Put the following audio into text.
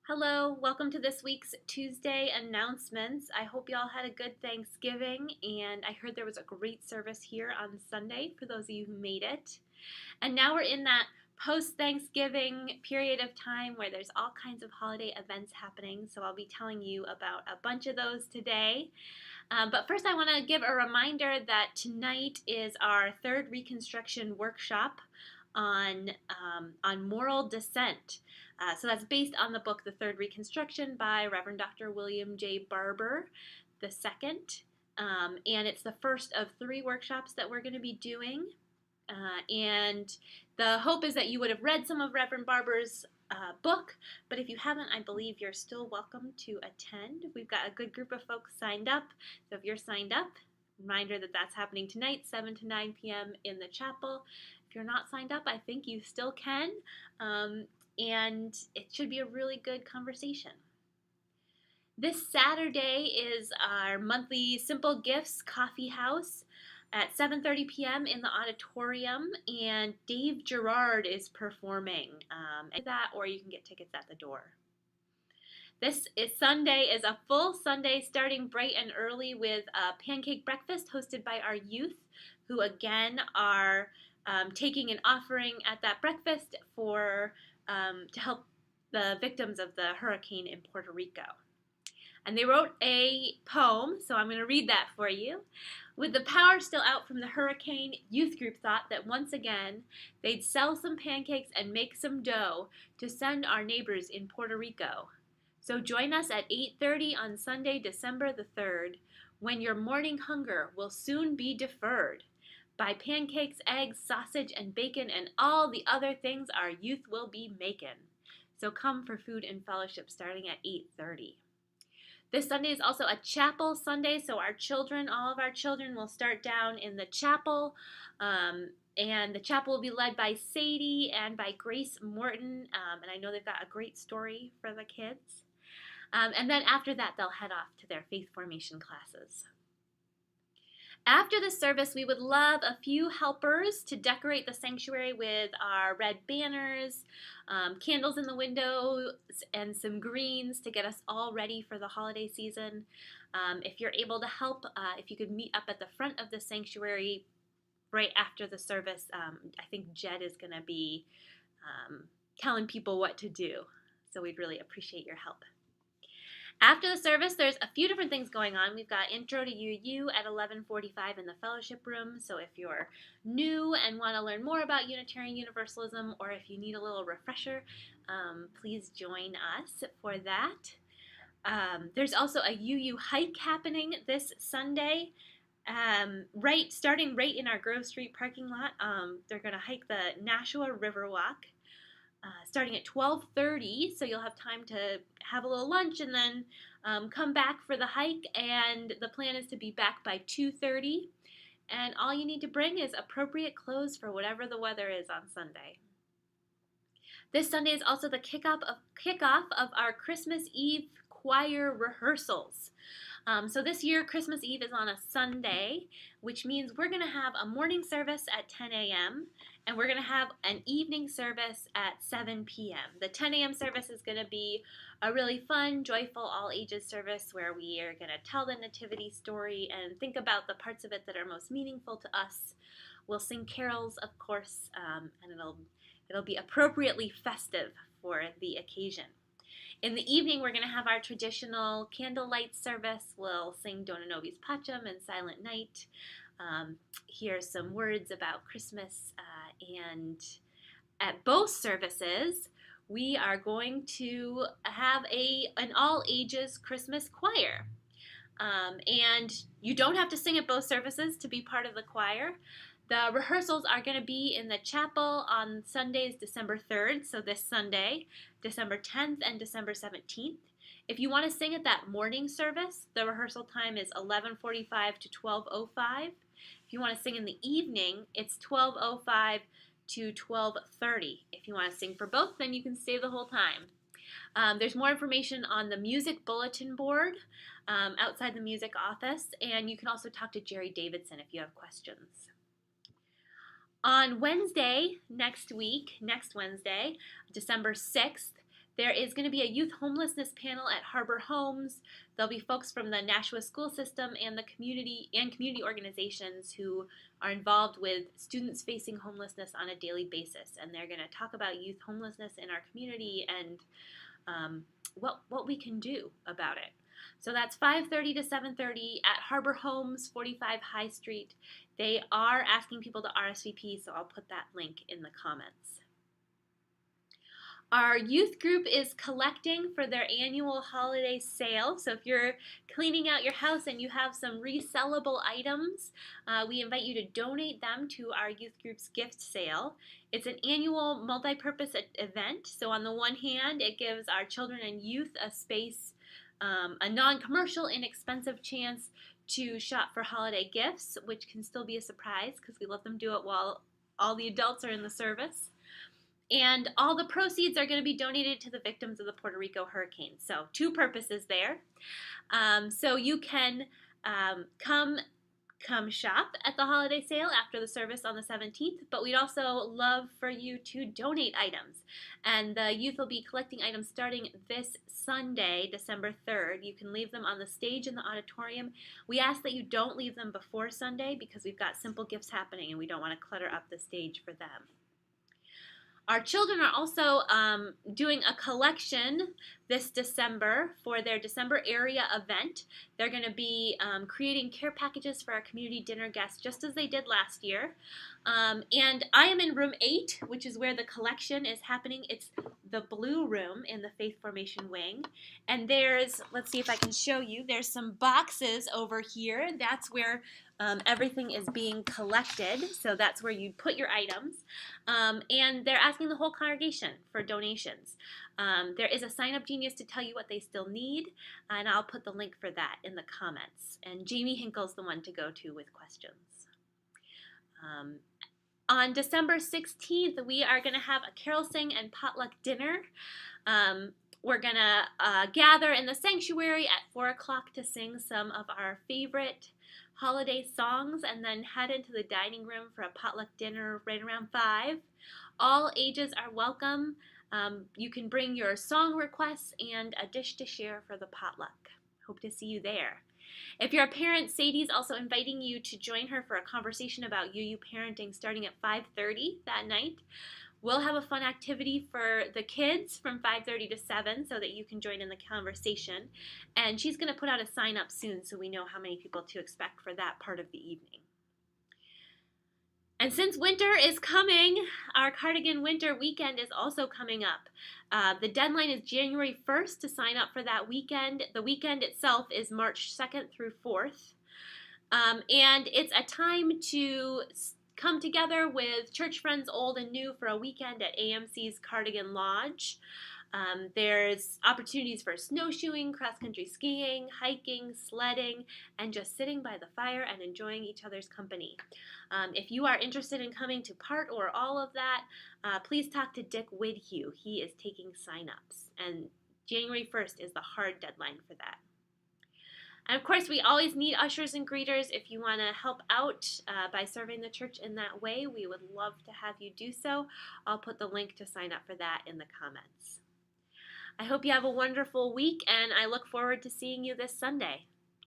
Hello, welcome to this week's Tuesday announcements. I hope y'all had a good Thanksgiving, and I heard there was a great service here on Sunday for those of you who made it. And now we're in that post-Thanksgiving period of time where there's all kinds of holiday events happening, so I'll be telling you about a bunch of those today. But first I want to give a reminder that tonight is our third Reconstruction workshop on moral dissent. So that's based on the book The Third Reconstruction by Reverend Dr. William J. Barber II. And it's the first of 3 workshops that we're going to be doing. And the hope is that you would have read some of Reverend Barber's book, but if you haven't, I believe you're still welcome to attend. We've got a good group of folks signed up, so if you're signed up, reminder that that's happening tonight, 7 to 9 p.m. in the chapel. If you're not signed up, I think you still can, and it should be a really good conversation. This Saturday is our monthly Simple Gifts Coffee House at 7:30 p.m. in the auditorium, and Dave Gerard is performing that, or you can get tickets at the door. This Sunday is a full Sunday starting bright and early with a pancake breakfast hosted by our youth, who again are taking an offering at that breakfast to help the victims of the hurricane in Puerto Rico. And they wrote a poem, so I'm going to read that for you. With the power still out from the hurricane, youth group thought that once again they'd sell some pancakes and make some dough to send our neighbors in Puerto Rico. So join us at 8:30 on Sunday, December the 3rd, when your morning hunger will soon be deferred. Buy pancakes, eggs, sausage, and bacon, and all the other things our youth will be making. So come for food and fellowship starting at 8:30. This Sunday is also a chapel Sunday, so all of our children will start down in the chapel, and the chapel will be led by Sadie and by Grace Morton, and I know they've got a great story for the kids. And then after that, they'll head off to their faith formation classes. After the service, we would love a few helpers to decorate the sanctuary with our red banners, candles in the windows, and some greens to get us all ready for the holiday season. If you're able to help, if you could meet up at the front of the sanctuary right after the service, I think Jed is going to be telling people what to do. So we'd really appreciate your help. After the service, there's a few different things going on. We've got Intro to UU at 11:45 in the fellowship room. So if you're new and want to learn more about Unitarian Universalism, or if you need a little refresher, please join us for that. There's also a UU hike happening this Sunday, starting right in our Grove Street parking lot. They're going to hike the Nashua Riverwalk. Starting at 12:30, so you'll have time to have a little lunch and then come back for the hike, and the plan is to be back by 2:30, and all you need to bring is appropriate clothes for whatever the weather is on Sunday. This Sunday is also the kickoff of our Christmas Eve choir rehearsals. So this year, Christmas Eve is on a Sunday, which means we're going to have a morning service at 10 a.m., and we're going to have an evening service at 7 p.m. The 10 a.m. service is going to be a really fun, joyful, all-ages service where we are going to tell the nativity story and think about the parts of it that are most meaningful to us. We'll sing carols, of course, and it'll be appropriately festive for the occasion. In the evening, we're going to have our traditional candlelight service. We'll sing Dona Nobis Pacem and Silent Night, hear some words about Christmas, and at both services, we are going to have an all-ages Christmas choir. And you don't have to sing at both services to be part of the choir. The rehearsals are going to be in the chapel on Sundays, December 3rd, so this Sunday, December 10th, and December 17th. If you want to sing at that morning service, the rehearsal time is 11:45 to 12:05. If you want to sing in the evening, it's 12:05 to 12:30. If you want to sing for both, then you can stay the whole time. There's more information on the music bulletin board outside the music office, and you can also talk to Jerry Davidson if you have questions. On Wednesday, next Wednesday, December 6th, There is going to be a youth homelessness panel at Harbor Homes. There'll be folks from the Nashua school system and the community organizations who are involved with students facing homelessness on a daily basis. And they're going to talk about youth homelessness in our community and what we can do about it. So that's 5:30 to 7:30 at Harbor Homes, 45 High Street. They are asking people to RSVP, so I'll put that link in the comments. Our youth group is collecting for their annual holiday sale. So if you're cleaning out your house and you have some resellable items, we invite you to donate them to our youth group's gift sale. It's an annual multi-purpose event. So on the one hand, it gives our children and youth a space, a non-commercial, inexpensive chance to shop for holiday gifts, which can still be a surprise because we let them do it while all the adults are in the service. And all the proceeds are going to be donated to the victims of the Puerto Rico hurricane. So 2 purposes there. So you can come shop at the holiday sale after the service on the 17th, but we'd also love for you to donate items. And the youth will be collecting items starting this Sunday, December 3rd. You can leave them on the stage in the auditorium. We ask that you don't leave them before Sunday because we've got simple gifts happening and we don't want to clutter up the stage for them. Our children are also doing a collection this December for their December area event. They're going to be creating care packages for our community dinner guests just as they did last year. And I am in room 8, which is where the collection is happening. It's the blue room in the Faith Formation wing. And there's, let's see if I can show you, there's some boxes over here. That's where everything is being collected, so that's where you put your items. And they're asking the whole congregation for donations. There is a sign-up genius to tell you what they still need, and I'll put the link for that in the comments. And Jamie Hinkle's the one to go to with questions. On December 16th, we are going to have a carol sing and potluck dinner. We're going to gather in the sanctuary at 4 o'clock to sing some of our favorite holiday songs and then head into the dining room for a potluck dinner right around 5. All ages are welcome. You can bring your song requests and a dish to share for the potluck. Hope to see you there. If you're a parent, Sadie's also inviting you to join her for a conversation about UU parenting starting at 5:30 that night. We'll have a fun activity for the kids from 5:30 to 7 so that you can join in the conversation. And she's going to put out a sign up soon so we know how many people to expect for that part of the evening. And since winter is coming, our Cardigan Winter Weekend is also coming up. The deadline is January 1st to sign up for that weekend. The weekend itself is March 2nd through 4th. And it's a time to come together with church friends old and new for a weekend at AMC's Cardigan Lodge. There's opportunities for snowshoeing, cross-country skiing, hiking, sledding, and just sitting by the fire and enjoying each other's company. If you are interested in coming to part or all of that, please talk to Dick Widhue. He is taking sign-ups, and January 1st is the hard deadline for that. And of course, we always need ushers and greeters. If you want to help out by serving the church in that way, we would love to have you do so. I'll put the link to sign up for that in the comments. I hope you have a wonderful week, and I look forward to seeing you this Sunday.